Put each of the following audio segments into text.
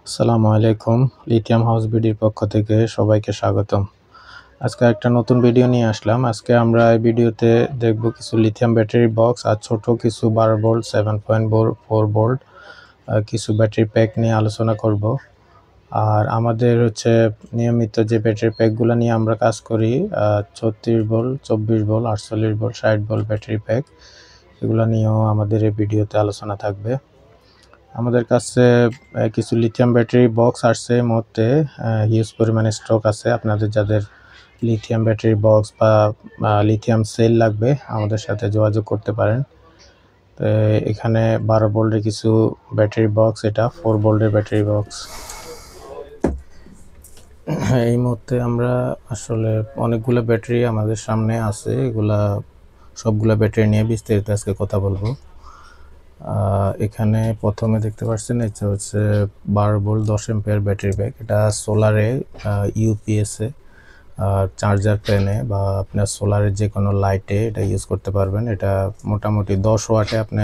আসসালামু আলাইকুম। Lithium house বিডির পক্ষ থেকে সবাইকে স্বাগতম। আজকে একটা নতুন ভিডিও নিয়ে আসলাম। আজকে আমরা এই ভিডিওতে দেখব কিছু লিথিয়াম ব্যাটারি বক্স আর ছোট কিছু 12 ভোল্ট 7.4 ভোল্ট কিছু ব্যাটারি প্যাক নিয়ে আলোচনা করব। আর আমাদের নিয়মিত যে ব্যাটারি প্যাকগুলো নিয়ে আমরা কাজ করি 36 volt 24 volt 48 volt 60 volt battery pack, এগুলো নিয়েও আমাদের এই ভিডিওতে আলোচনা থাকবে। আমাদের কাছে কিছু লিথিয়াম ব্যাটারি বক্স আসছে, মধ্যে হিউজ পরিমাণে স্টক আছে। আপনাদের যাদের লিথিয়াম ব্যাটারি বক্স বা লিথিয়াম সেল লাগবে আমাদের সাথে যোগাযোগ করতে পারেন। তো এখানে 12 ভোল্টের কিছু ব্যাটারি বক্স, এটা 4 ভোল্টের ব্যাটারি বক্স। এই মুহূর্তে আমরা আসলে অনেকগুলো ব্যাটারি আমাদের সামনে আছে, এগুলা সবগুলা ব্যাটারি নিয়ে বিস্তারিত আজকে কথা বলবো। এখানে প্রথমে দেখতে পাচ্ছেন এটা হচ্ছে 12 ভোল্ট 10 এম্পিয়ার ব্যাটারি ব্যাগ। এটা সোলারে, ইউপিএসে, চার্জার প্যানে বা আপনার সোলারের যে কোনো লাইটে এটা ইউজ করতে পারবেন। এটা মোটামুটি 10 ওয়াটে আপনি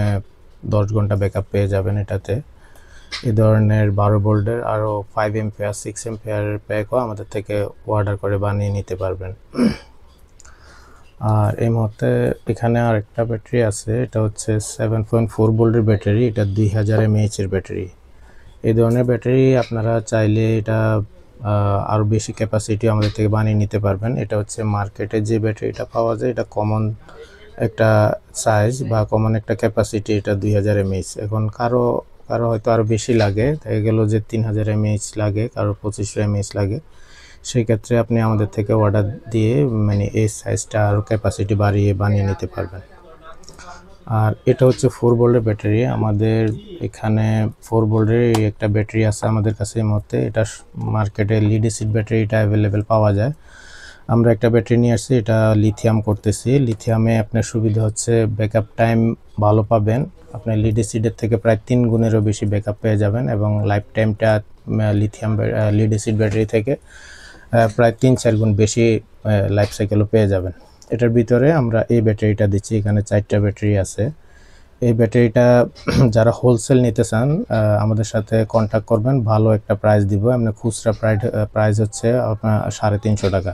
10 ঘন্টা ব্যাকআপ পেয়ে যাবেন এটাতে। এই ধরনের 12 ভোল্টের আরও 5 এম্পিয়ার 6 এম্পিয়ার প্যাকও আমাদের থেকে অর্ডার করে বানিয়ে নিতে পারবেন। আর এই মুহূর্তে এখানে আরেকটা ব্যাটারি আছে, এটা হচ্ছে 7.4 ভোল্টের ব্যাটারি। এটা 2000 mAh এর ব্যাটারি। এই ধরনের ব্যাটারি আপনারা চাইলে এটা আরও বেশি ক্যাপাসিটি আমাদের থেকে বানিয়ে নিতে পারবেন। এটা হচ্ছে মার্কেটে যে ব্যাটারিটা পাওয়া যায় এটা কমন একটা সাইজ বা কমন একটা ক্যাপাসিটি, এটা 2000 mAh। এখন কারো হয়তো আরও বেশি লাগে, দেখা গেল যে 3000 mAh লাগে, কারো 2500 mAh লাগে। সেই ক্ষেত্রে আপনি আমাদের থেকে অর্ডার দিয়ে মানে এই সাইজটা আরও ক্যাপাসিটি বানিয়ে নিতে পারবেন। আর এটা হচ্ছে 4 ভোল্টের ব্যাটারি। আমাদের এখানে 4 ভোল্টের একটা ব্যাটারি আছে আমাদের কাছে এই মুহূর্তে। এটা মার্কেটে লিড অ্যাসিড ব্যাটারিটা অ্যাভেলেবেল পাওয়া যায়। আমরা একটা ব্যাটারি নিয়ে আসছি, এটা লিথিয়াম করতেছি। লিথিয়ামে আপনার সুবিধা হচ্ছে ব্যাকআপ টাইম ভালো পাবেন। আপনার লিড অ্যাসিডের থেকে প্রায় 3 গুণেরও বেশি ব্যাকআপ পেয়ে যাবেন, এবং লাইফ টাইমটা লিড অ্যাসিড ব্যাটারি থেকে প্রায় 3-4 গুণ বেশি লাইফ সাইকেলও পেয়ে যাবেন। এটার ভিতরে আমরা এই ব্যাটারিটা দিচ্ছি। এখানে 4টা ব্যাটারি আছে। এই ব্যাটারিটা যারা হোলসেল নিতে চান আমাদের সাথে কন্ট্যাক্ট করবেন, ভালো একটা প্রাইস দিব। আমরা খুচরা প্রাইস হচ্ছে আপনার 350 টাকা।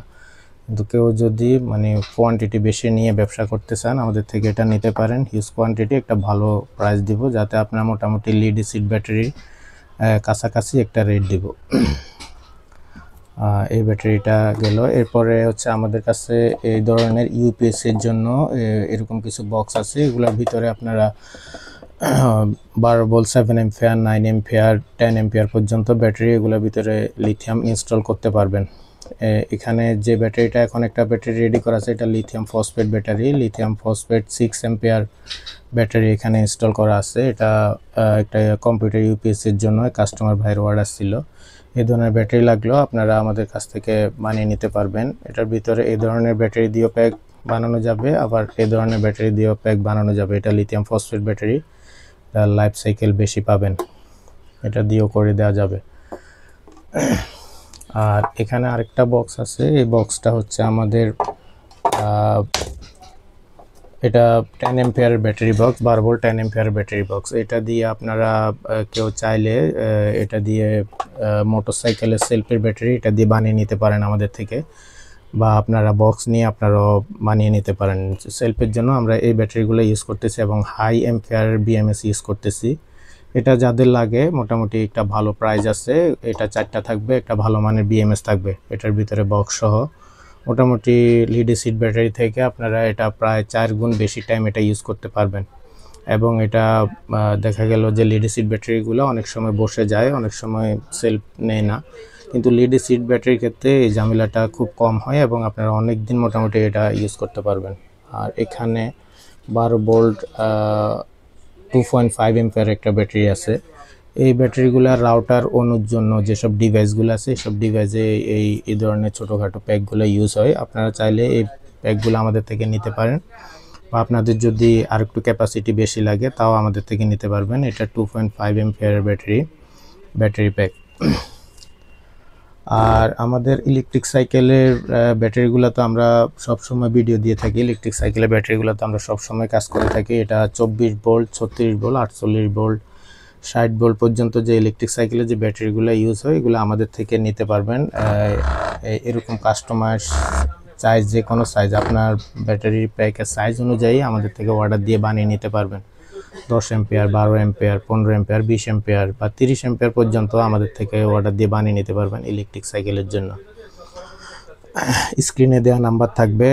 কিন্তু কেউ যদি মানে কোয়ান্টিটি বেশি নিয়ে ব্যবসা করতে চান আমাদের থেকে এটা নিতে পারেন। হিউজ কোয়ান্টিটি, একটা ভালো প্রাইস দিব, যাতে আপনার মোটামুটি লিড অ্যাসিড ব্যাটারি কাছাকাছি একটা রেট দিব। এই ব্যাটারিটা গেল। এরপরে হচ্ছে আমাদের কাছে এই ধরনের ইউপিএসের জন্য এরকম কিছু বক্স আছে। এগুলোর ভিতরে আপনারা 12 ভোল্ট 7 এম্পিয়ার 9 এম্পিয়ার 10 এম্পিয়ার পর্যন্ত ব্যাটারি এগুলোর ভিতরে লিথিয়াম ইনস্টল করতে পারবেন। এখানে যে ব্যাটারিটা এখন একটা ব্যাটারি রেডি করা আছে, এটা lithium phosphate battery. Lithium phosphate 6 ampere battery এখানে ইনস্টল করা আছে। এটা একটা কম্পিউটার ইউপিএসের জন্য কাস্টমার ভাইয়ের অর্ডার ছিল। এই ধরনের ব্যাটারি লাগলেও আপনারা আমাদের কাছ থেকে বানিয়ে নিতে পারবেন। এটার ভিতরে এই ধরনের ব্যাটারি দিয়েও প্যাক বানানো যাবে, আবার এই ধরনের ব্যাটারি দিয়েও প্যাক বানানো যাবে। এটা lithium phosphate battery, life cycle বেশি পাবেন, এটা দিয়েও করে দেওয়া যাবে। আর এখানে আরেকটা বক্স আছে। এই বক্সটা হচ্ছে আমাদের এটা 10 ampere battery box, 12 volt 10 ampere battery box. এটা দিয়ে আপনারা কেউ চাইলে এটা দিয়ে মোটরসাইকেলের সেলফের ব্যাটারি এটা দিয়ে বানিয়ে নিতে পারেন আমাদের থেকে, বা আপনারা বক্স নিয়ে আপনারাও বানিয়ে নিতে পারেন। সেলফের জন্য আমরা এই ব্যাটারিগুলো ইউজ করতেছি এবং হাই এম্পিয়ার বিএমএস ইউজ করতেছি। এটা যাদের লাগে মোটামুটি একটা ভালো প্রাইস আছে। এটা 4টা থাকবে, একটা ভালো মানের বিএমএস থাকবে এটার ভিতরে বক্স সহ। মোটামুটি লিড অ্যাসিড ব্যাটারি থেকে আপনারা এটা প্রায় 4 গুণ বেশি টাইম এটা ইউজ করতে পারবেন। এবং এটা দেখা গেল যে লিড অ্যাসিড ব্যাটারিগুলো অনেক সময় বসে যায়, অনেক সময় সেলফ নেয় না, কিন্তু লিড অ্যাসিড ব্যাটারির ক্ষেত্রে এই ঝামেলাটা খুব কম হয় এবং আপনারা অনেক দিন মোটামুটি এটা ইউজ করতে পারবেন। আর এখানে 12 ভোল্ট 2.5 এম্পিয়ার একটা ব্যাটারি আছে। এই ব্যাটারিগুলো রাউটার অনুর জন্য যেসব ডিভাইসগুলো আছে সব ডিভাইসে এই ধরনের ছোটোখাটো প্যাকগুলো ইউজ হয়। আপনারা চাইলে এই প্যাকগুলো আমাদের থেকে নিতে পারেন, বা আপনাদের যদি আর একটু ক্যাপাসিটি বেশি লাগে তাও আমাদের থেকে নিতে পারবেন। এটা 2.5 এম্পিয়ারের ব্যাটারি প্যাক। আর আমাদের ইলেকট্রিক সাইকেলের ব্যাটারিগুলো তো আমরা সবসময় ভিডিও দিয়ে থাকি। ইলেকট্রিক সাইকেলের ব্যাটারিগুলো তো আমরা সবসময় কাজ করে থাকি। এটা 24 ভোল্ট 36 ভোল্ট 48 ভোল্ট 60 ভোল্ট পর্যন্ত যে ইলেকট্রিক সাইকেলের যে ব্যাটারিগুলো ইউজ হয় এগুলো আমাদের থেকে নিতে পারবেন। এরকম কাস্টমাইজ সাইজ, যে কোনো সাইজ আপনার ব্যাটারি প্যাকের সাইজ অনুযায়ী আমাদের থেকে অর্ডার দিয়ে বানিয়ে নিতে পারবেন। 10 এম্পিয়ার, 12 এম্পিয়ার, 15 এম্পিয়ার, 20 এম্পিয়ার বা 30 এম্পিয়ার পর্যন্ত আমাদের থেকে অর্ডার দিয়ে বানিয়ে নিতে পারবেন ইলেকট্রিক সাইকেলের জন্য। স্ক্রিনে দেওয়া নাম্বার থাকবে,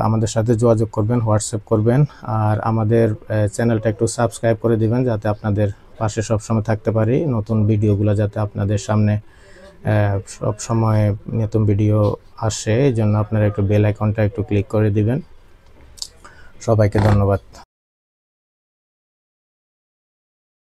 আমাদের সাথে যোগাযোগ করবেন, হোয়াটসঅ্যাপ করবেন। আর আমাদের চ্যানেলটা একটু সাবস্ক্রাইব করে দিবেন যাতে আপনাদের পাশে সবসময় থাকতে পারি, নতুন ভিডিওগুলো যাতে আপনাদের সামনে সব সময় নতুন ভিডিও আসে। এই জন্য আপনারা একটু বেল আইকনটা একটু ক্লিক করে দিবেন। সবাইকে ধন্যবাদ।